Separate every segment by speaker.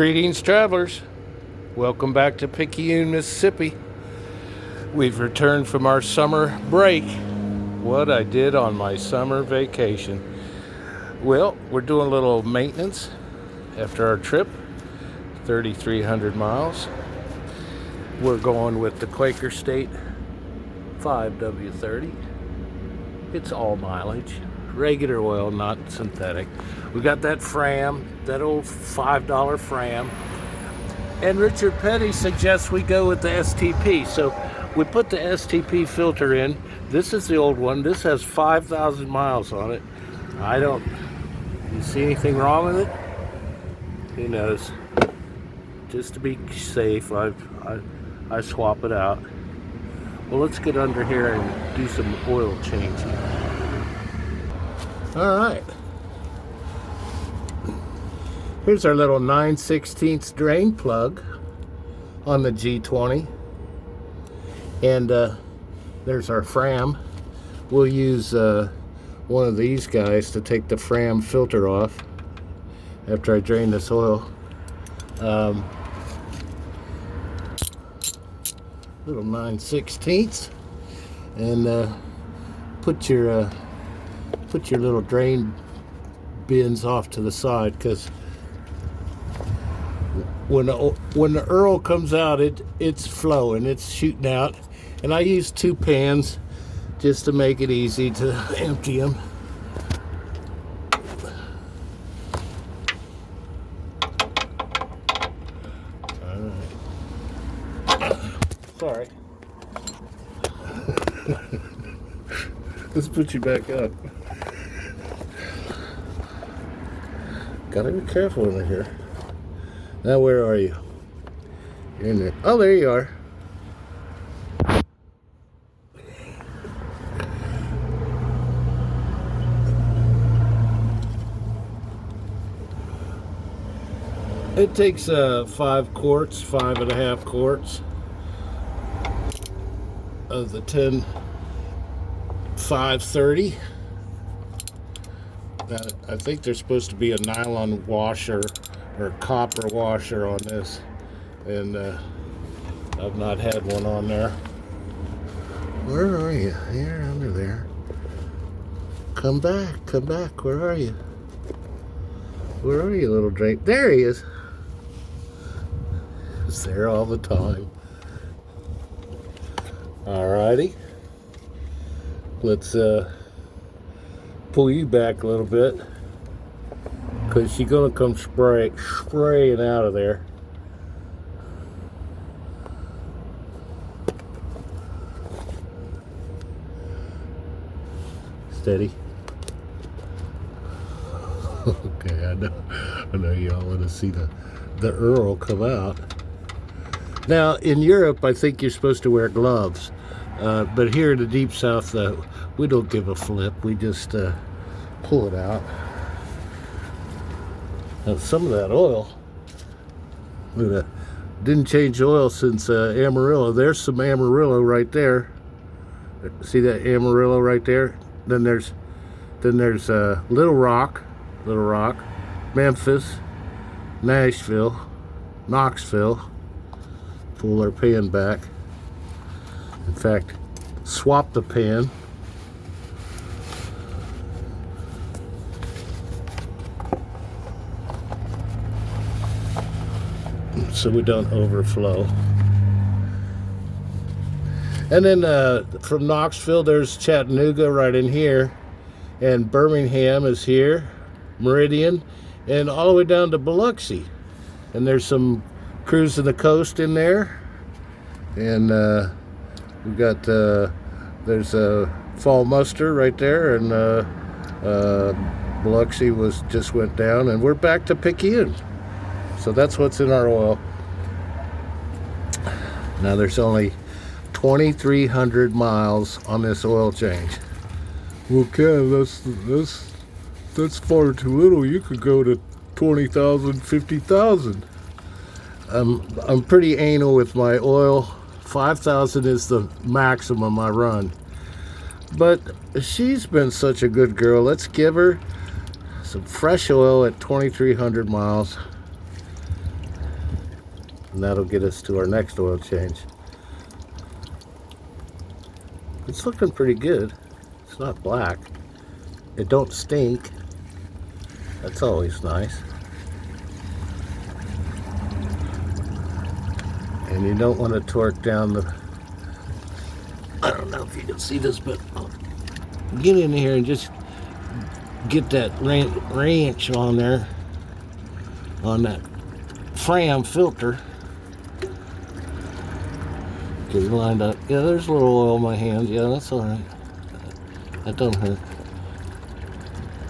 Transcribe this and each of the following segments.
Speaker 1: Greetings, travelers. Welcome back to Picayune, Mississippi. We've returned from our summer break. What I did on my summer vacation. Well, we're doing a little maintenance after our trip, 3,300 miles. We're going with the Quaker State 5W30. It's all mileage, regular oil, not synthetic. We got that Fram, that old $5 Fram. And Richard Petty suggests we go with the STP. So we put the STP filter in. This is the old one. This has 5,000 miles on it. You see anything wrong with it? Who knows? Just to be safe, I swap it out. Well, let's get under here and do some oil changing. All right. Here's our little 9/16 drain plug on the G20. And there's our Fram. We'll use one of these guys to take the Fram filter off after I drain this oil. Little 9/16, and put your little drain bins off to the side, because when the Earl comes out, it's flowing, it's shooting out, and I use 2 pans just to make it easy to empty them. Sorry. Let's put you back up. Gotta be careful in here. Now, where are you? You're in there. Oh, there you are. It takes 5 quarts, 5.5 quarts of the 10 530. I think there's supposed to be a nylon washer or copper washer on this, and I've not had one on there. Where are you? You're under there. Come back, where are you? Where are you, little Drake? There he is. He's there all the time. Alrighty. Let's pull you back a little bit, because she's gonna come spraying out of there. Steady. Okay, I know y'all want to see the Earl come out. Now, in Europe, I think you're supposed to wear gloves, but here in the Deep South, we don't give a flip. We just pull it out. Now, some of that oil, didn't change oil since Amarillo. There's some Amarillo right there. See that Amarillo right there? Then there's Little Rock, Memphis, Nashville, Knoxville. Pull our pan back. In fact, swap the pan. So we don't overflow. And then from Knoxville, there's Chattanooga right in here, and Birmingham is here, Meridian, and all the way down to Biloxi. And there's some cruising the coast in there, and we got there's a Fall Muster right there, and Biloxi just went down, and we're back to Picayune. So that's what's in our oil. Now there's only 2,300 miles on this oil change. Okay, that's far too little. You could go to 20,000, 50,000. I'm pretty anal with my oil. 5,000 is the maximum I run. But she's been such a good girl. Let's give her some fresh oil at 2,300 miles. And that'll get us to our next oil change. It's looking pretty good. It's not black. It don't stink. That's always nice. And you don't want to torque down the... I don't know if you can see this, but get in here and just get that wrench on there, on that Fram filter. Get it lined up. Yeah, there's a little oil in my hands. Yeah, that's all right. That don't hurt.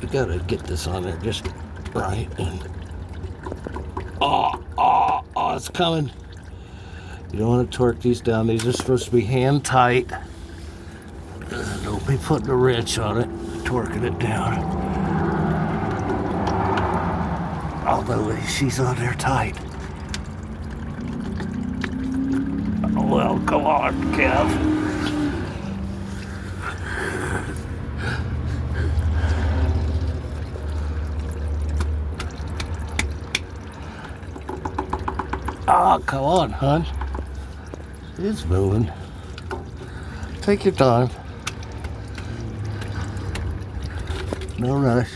Speaker 1: You gotta get this on there just right. And oh, it's coming. You don't want to torque these down. These are supposed to be hand tight. Don't be putting a wrench on it, torquing it down. Although she's on there tight. Well, come on, Kev. Oh, come on, hon. It's moving. Take your time. No rush.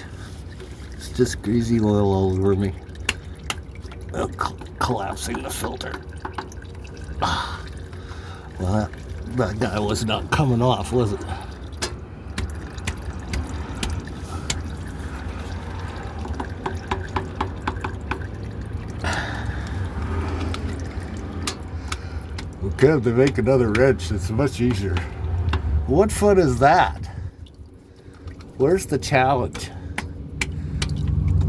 Speaker 1: It's just greasy oil all over me. Collapsing the filter. Well, that guy was not coming off, was it? Okay, to make another wrench, it's much easier. What foot is that? Where's the challenge?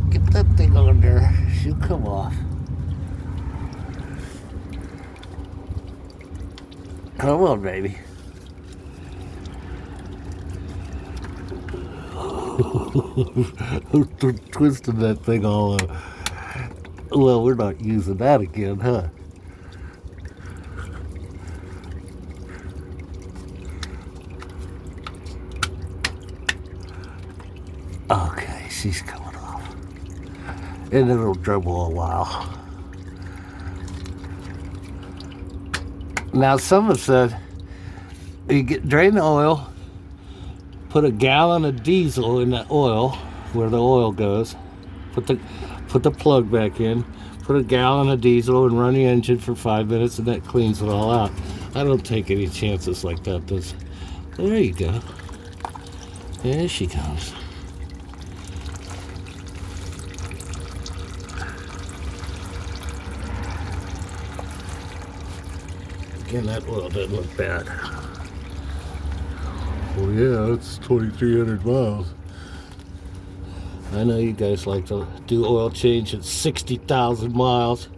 Speaker 1: Get that thing on there. She'll come off. Come on, baby. Twisting that thing all up. Well, we're not using that again, huh? Okay, she's coming off. And it'll dribble a while. Now, someone said, you drain the oil, put a gallon of diesel in that oil, where the oil goes, put the plug back in, put a gallon of diesel and run the engine for 5 minutes, and that cleans it all out. I don't take any chances like that. There you go. There she comes. Again, that oil doesn't look bad. Well, yeah, it's 2,300 miles. I know you guys like to do oil change at 60,000 miles.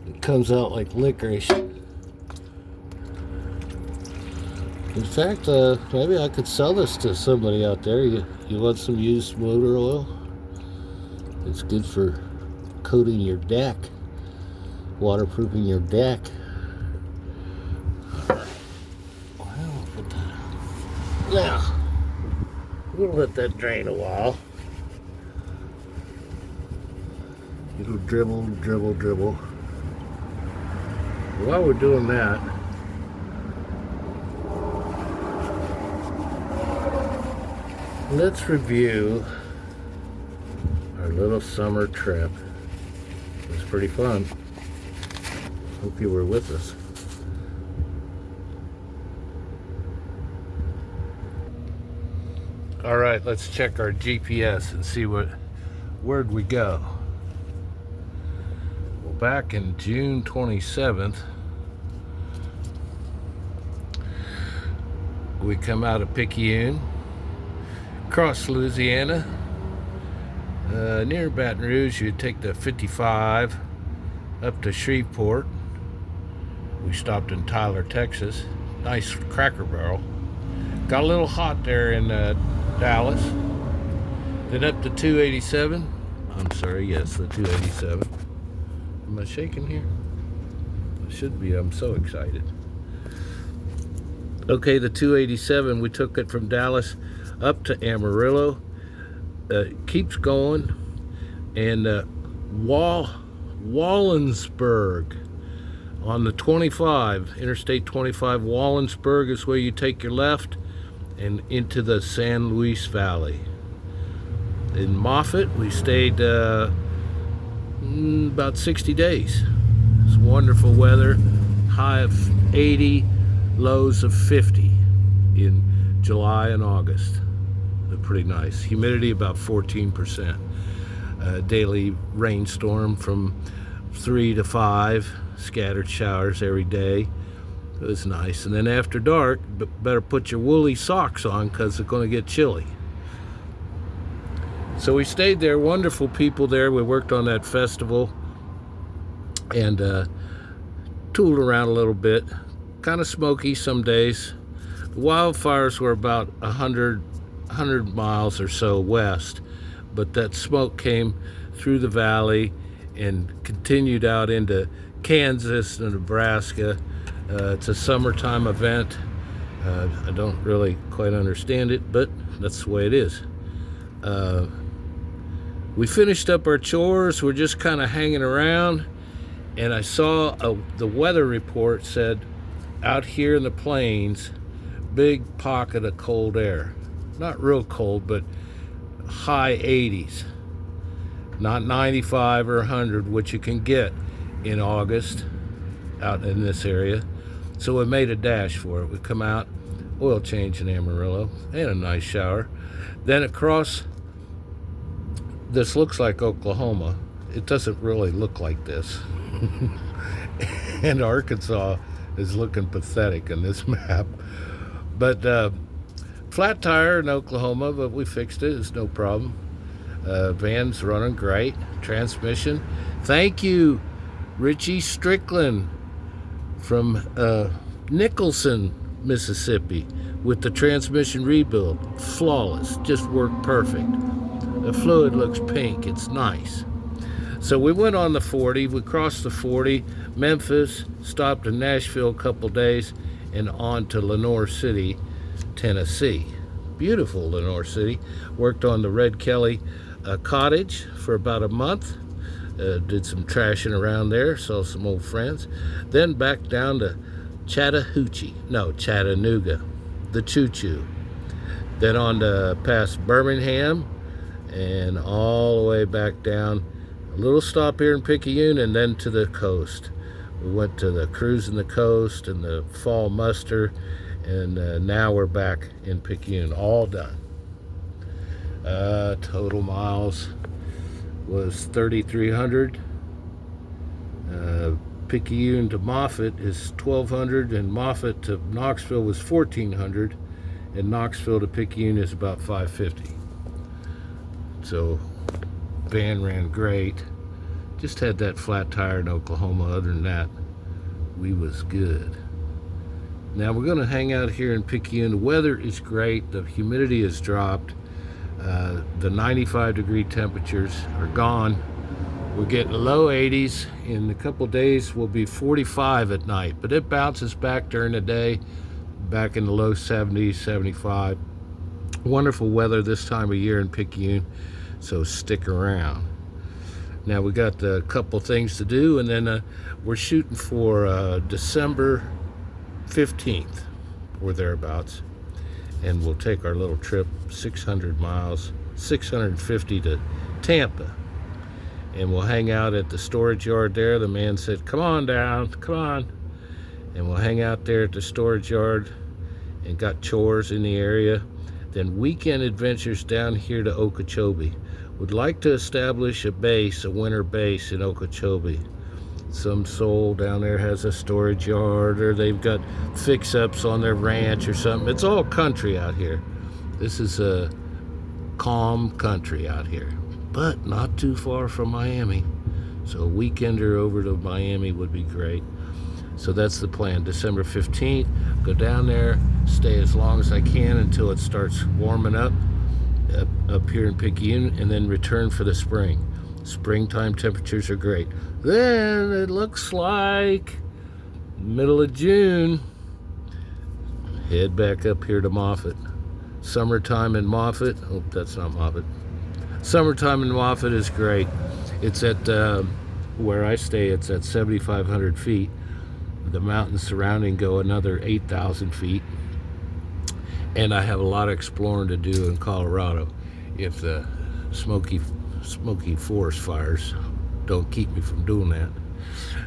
Speaker 1: It comes out like licorice. In fact, maybe I could sell this to somebody out there. You want some used motor oil? It's good for coating your deck, waterproofing your deck. Now, we'll let that drain a while. It'll dribble, dribble, dribble. While we're doing that, let's review our little summer trip. It was pretty fun. Hope you were with us. All right, let's check our GPS and see where'd we go. Well, back in June 27th, we come out of Picayune, cross Louisiana, near Baton Rouge. You take the 55 up to Shreveport. We stopped in Tyler, Texas. Nice Cracker Barrel. Got a little hot there in Dallas. Then up to 287. I'm sorry, yes, the 287. Am I shaking here? I should be. I'm so excited. Okay, the 287, we took it from Dallas up to Amarillo. Keeps going. And Wallensburg. On the 25, Interstate 25, Wallensburg is where you take your left and into the San Luis Valley. In Moffett, we stayed about 60 days. It's wonderful weather, high of 80, lows of 50 in July and August. They're pretty nice. Humidity about 14%. Daily rainstorm from 3 to 5, scattered showers every day. It was nice. And then after dark, better put your woolly socks on because it's going to get chilly. So we stayed there, wonderful people there. We worked on that festival and tooled around a little bit. Kind of smoky some days. The wildfires were about 100 miles or so west, but that smoke came through the valley and continued out into Kansas and Nebraska. It's a summertime event. I don't really quite understand it, but that's the way it is. We finished up our chores. We're just kind of hanging around, and I saw the weather report said out here in the plains, big pocket of cold air. Not real cold, but high 80s. Not 95 or 100, which you can get in August out in this area. So we made a dash for it. We come out, oil change in Amarillo, and a nice shower. Then across, this looks like Oklahoma. It doesn't really look like this. And Arkansas is looking pathetic on this map. But flat tire in Oklahoma, but we fixed it. It's no problem. Van's running great. Transmission. Thank you, Richie Strickland from Nicholson, Mississippi, with the transmission rebuild. Flawless. Just worked perfect. The fluid looks pink. It's nice. So we went on the 40. We crossed the 40. Memphis, stopped in Nashville a couple days, and on to Lenoir City, Tennessee. Beautiful Lenoir City. Worked on the Red Kelly cottage for about a month. Did some trashing around there, saw some old friends. Then back down to Chattanooga, the Choo Choo. Then on to past Birmingham and all the way back down. A little stop here in Picayune and then to the coast. We went to the cruise in the coast and the fall muster, and now we're back in Picayune, all done. Total miles was 3,300. Picayune to Moffett is 1,200, and Moffett to Knoxville was 1,400, and Knoxville to Picayune is about 550. So van ran great. Just had that flat tire in Oklahoma. Other than that, we was good. Now we're going to hang out here in Picayune. The weather is great. The humidity has dropped. The 95-degree temperatures are gone. We're getting low 80s. In a couple days, we'll be 45 at night, but it bounces back during the day, back in the low 70s, 75. Wonderful weather this time of year in Picayune, so stick around. Now we got a couple things to do, and then we're shooting for December 15th or thereabouts, and we'll take our little trip 600 miles, 650 to Tampa, and we'll hang out at the storage yard there. The man said, come on down, come on, and we'll hang out there at the storage yard and got chores in the area. Then weekend adventures down here to Okeechobee. Would like to establish a base, a winter base in Okeechobee. Some soul down there has a storage yard, or they've got fix-ups on their ranch or something. It's all country out here. This is a calm country out here, but not too far from Miami. So a weekender over to Miami would be great. So that's the plan. December 15th, go down there, stay as long as I can until it starts warming up here in Picayune, and then return for the spring. Springtime temperatures are great. Then it looks like middle of June, head back up here to Moffett. Summertime in Moffett. Oh, that's not Moffett. Summertime in Moffett is great. It's at where I stay. It's at 7,500 feet. The mountains surrounding go another 8,000 feet. And I have a lot of exploring to do in Colorado if the smoky forest fires don't keep me from doing that.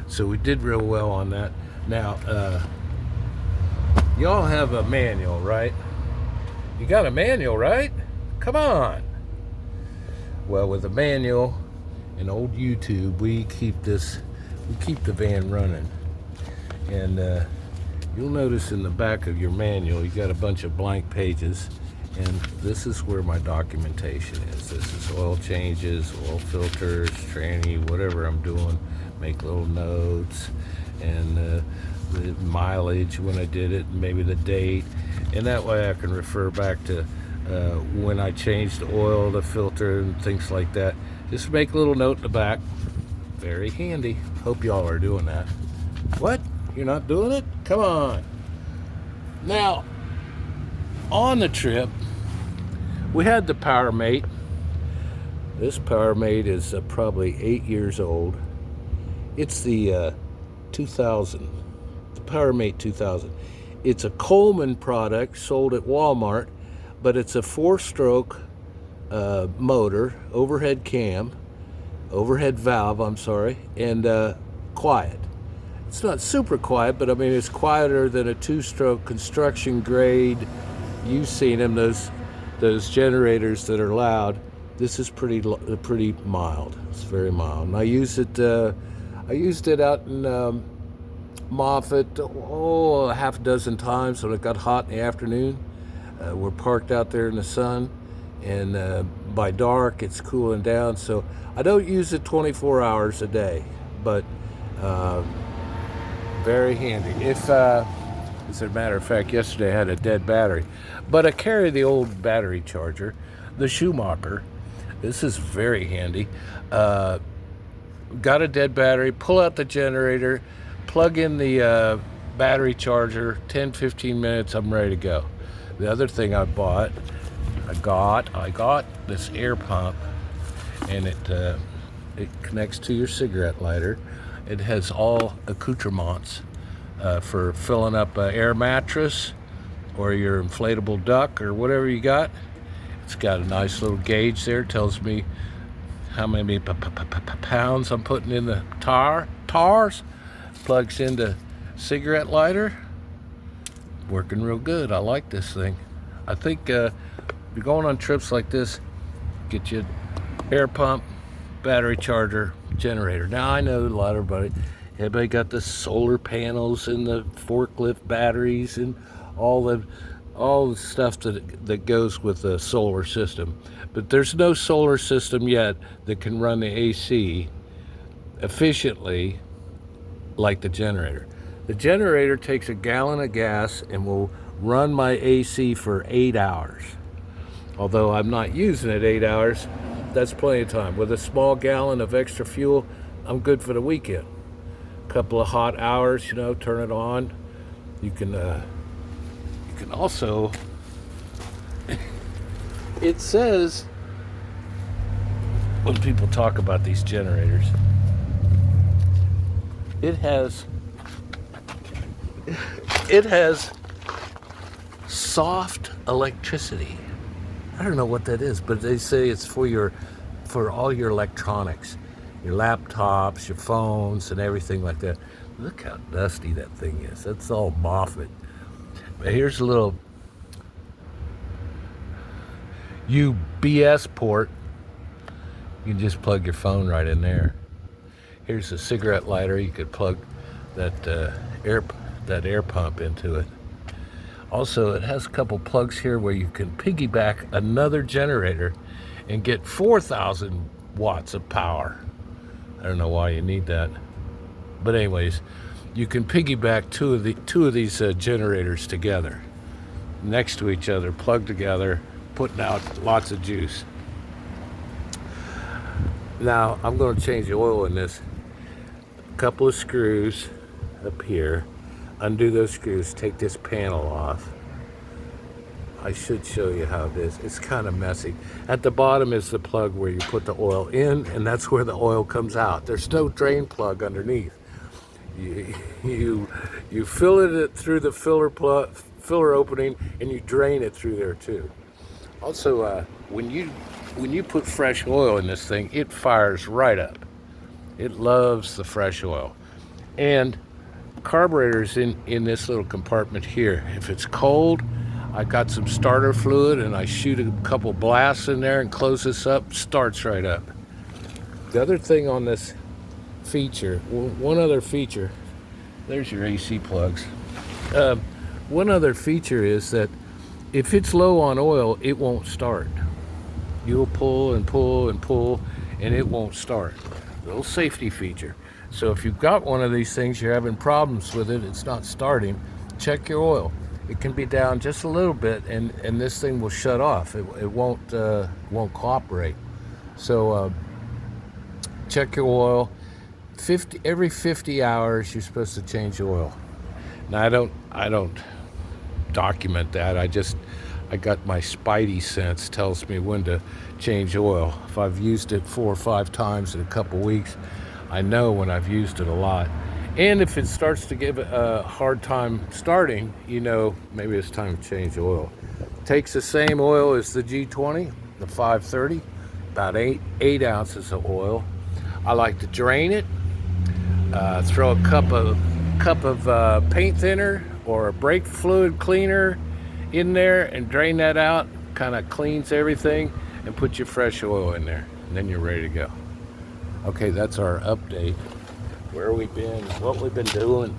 Speaker 1: So we did real well on that. Now, y'all have a manual, right? You got a manual, right? Come on. Well, with a manual and old YouTube, we keep the van running. And you'll notice in the back of your manual, you got a bunch of blank pages. And this is where my documentation is. This is oil changes, oil filters, tranny, whatever I'm doing. Make little notes and the mileage when I did it, maybe the date. And that way I can refer back to when I changed the oil, the filter, and things like that. Just make a little note in the back. Very handy. Hope y'all are doing that. What? You're not doing it? Come on. Now, on the trip, we had the PowerMate. This PowerMate is probably 8 years old. It's the 2000, the PowerMate 2000. It's a Coleman product sold at Walmart, but it's a 4-stroke motor, overhead valve, and quiet. It's not super quiet, but I mean it's quieter than a 2-stroke construction grade. You've seen them, those generators that are loud. This is pretty mild. It's very mild. And I used it out in Moffett a half a dozen times when it got hot in the afternoon. We're parked out there in the sun, and by dark it's cooling down. So I don't use it 24 hours a day, but very handy. If as a matter of fact, yesterday I had a dead battery, but I carry the old battery charger, the Schumacher. This is very handy. Got a dead battery, pull out the generator, plug in the battery charger, 10-15 minutes, I'm ready to go. The other thing I got this air pump, and it connects to your cigarette lighter. It has all accoutrements for filling up an air mattress or your inflatable duck or whatever you got. It's got a nice little gauge there, tells me how many pounds I'm putting in the tars. Plugs into cigarette lighter. Working real good. I like this thing. I think if you're going on trips like this, get you air pump, battery charger, generator. Now I know a lot of everybody got the solar panels and the forklift batteries and all the stuff that goes with the solar system. But there's no solar system yet that can run the AC efficiently like the generator. The generator takes a gallon of gas and will run my AC for 8 hours. Although I'm not using it 8 hours, that's plenty of time. With a small gallon of extra fuel, I'm good for the weekend. A couple of hot hours, turn it on. You can also, it says, when people talk about these generators, it has soft electricity. I don't know what that is, but they say it's for all your electronics, your laptops, your phones, and everything like that. Look how dusty that thing is. That's all Moffett. But here's a little UBS port. You can just plug your phone right in there. Here's a cigarette lighter. You could plug that air pump into it. Also, it has a couple plugs here where you can piggyback another generator and get 4,000 watts of power. I don't know why you need that, but anyways, you can piggyback two of these generators together, next to each other, plugged together, putting out lots of juice. Now I'm going to change the oil in this. A couple of screws up here. Undo those screws, take this panel off. I should show you how it is. It's kind of messy. At the bottom is the plug where you put the oil in, and that's where the oil comes out. There's no drain plug underneath. You fill it through the filler opening, and you drain it through there too. Also, when you put fresh oil in this thing, it fires right up. It loves the fresh oil. And carburetors in this little compartment here. If it's cold, I got some starter fluid and I shoot a couple blasts in there and close this up, starts right up. The other thing on this feature, one other feature, there's your AC plugs. One other feature is that if it's low on oil, it won't start. You'll pull and pull and pull and it won't start. Little safety feature. So if you've got one of these things, you're having problems with it, it's not starting, check your oil. It can be down just a little bit and this thing will shut off. It won't cooperate. So check your oil. Every 50 hours you're supposed to change the oil. Now I don't document that. I got my spidey sense tells me when to change oil. If I've used it 4 or 5 times in a couple weeks, I know when I've used it a lot. And if it starts to give a hard time starting, you know maybe it's time to change the oil. Takes the same oil as the G20, the 530, about 8 ounces of oil. I like to drain it, throw a cup of paint thinner or a brake fluid cleaner in there and drain that out. Kind of cleans everything, and put your fresh oil in there, and then you're ready to go. Okay, that's our update. Where we've been, what we've been doing.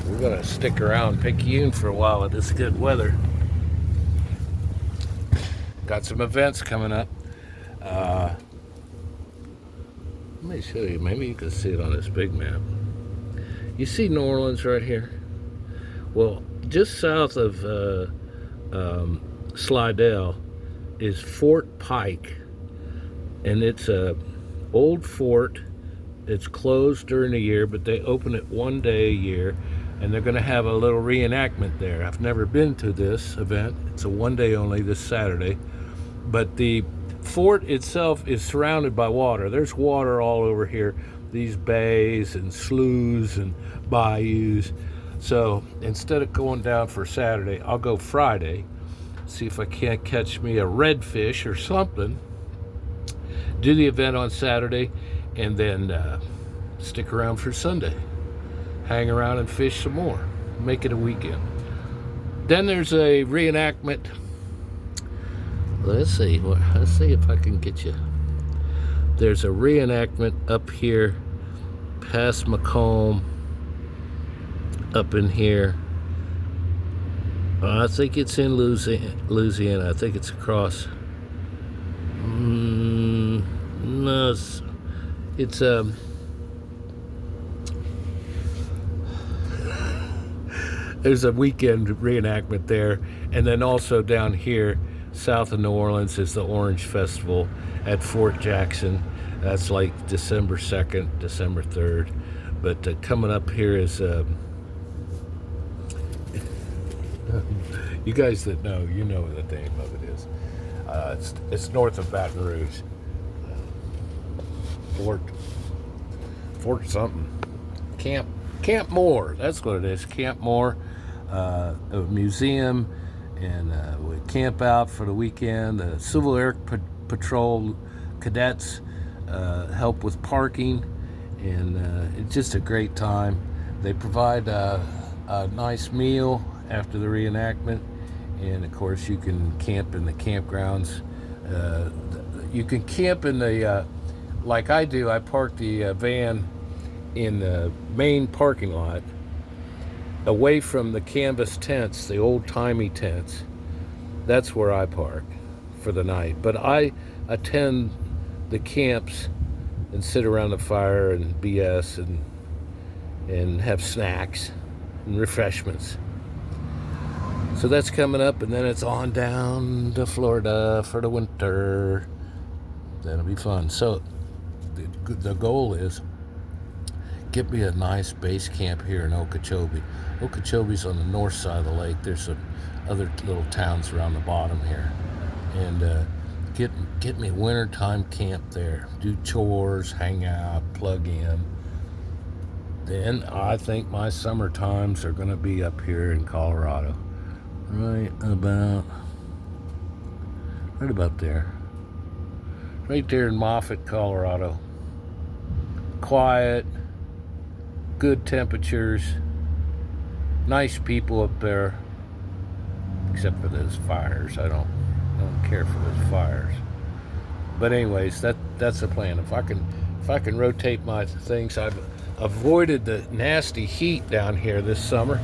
Speaker 1: We're gonna stick around Picayune for a while with this good weather. Got some events coming up. Let me show you. Maybe you can see it on this big map. You see New Orleans right here? Well, just south of Slidell is Fort Pike, and it's a old fort. It's closed during the year, but they open it one day a year, and they're going to have a little reenactment there. I've never been to this event. It's a one day only this Saturday, but the fort itself is surrounded by water. There's water all over here, these bays and sloughs and bayous. So instead of going down for Saturday, I'll go Friday, see if I can't catch me a redfish or something, do the event on Saturday, and then stick around for Sunday. Hang around and fish some more. Make it a weekend. Then there's a reenactment. Let's see if I can get you. There's a reenactment up here past Macomb, up in here. I think it's in Louisiana. I think it's across. No, it's there's a weekend reenactment there, and then also down here south of New Orleans is the Orange Festival at Fort Jackson. That's like December 2nd, December 3rd. But coming up here is you guys that know, you know what the name of it is. It's north of Baton Rouge. Fort something. Camp Moore. That's what it is. Camp Moore, a museum, and we camp out for the weekend. The Civil Air Patrol cadets help with parking, and it's just a great time. They provide a nice meal after the reenactment, and of course you can camp in the campgrounds. You can camp in the like I do. I park the van in the main parking lot, away from the canvas tents, the old-timey tents. That's where I park for the night. But I attend the camps and sit around the fire and BS and have snacks and refreshments. So that's coming up, and then it's on down to Florida for the winter. That'll be fun. So the goal is get me a nice base camp here in Okeechobee. Okeechobee's on the north side of the lake. There's some other little towns around the bottom here. And Get me wintertime camp there. Do chores, hang out, plug in. Then I think my summer times are going to be up here in Colorado. Right about there. Right there in Moffett, Colorado. Quiet, good temperatures, nice people up there. Except for those fires. I don't care for those fires. But anyways, that's the plan. If I can rotate my things, I've avoided the nasty heat down here this summer.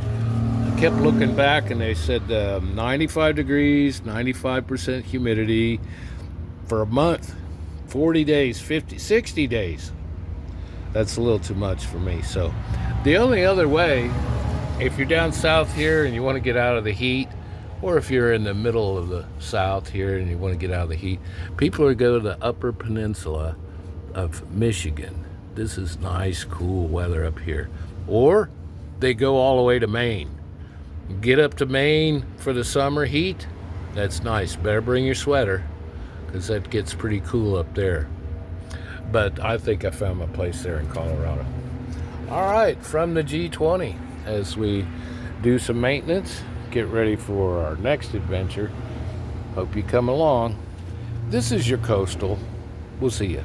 Speaker 1: I kept looking back and they said 95 degrees, 95% humidity for a month, 40 days, 50, 60 days. That's a little too much for me. So the only other way, if you're down south here and you want to get out of the heat, or if you're in the middle of the South here and you want to get out of the heat, people are going to the Upper Peninsula of Michigan. This is nice, cool weather up here. Or they go all the way to Maine. Get up to Maine for the summer heat. That's nice. Better bring your sweater because that gets pretty cool up there. But I think I found my place there in Colorado. All right, from the G20, as we do some maintenance, get ready for our next adventure. Hope you come along. This is your Coastal. We'll see you.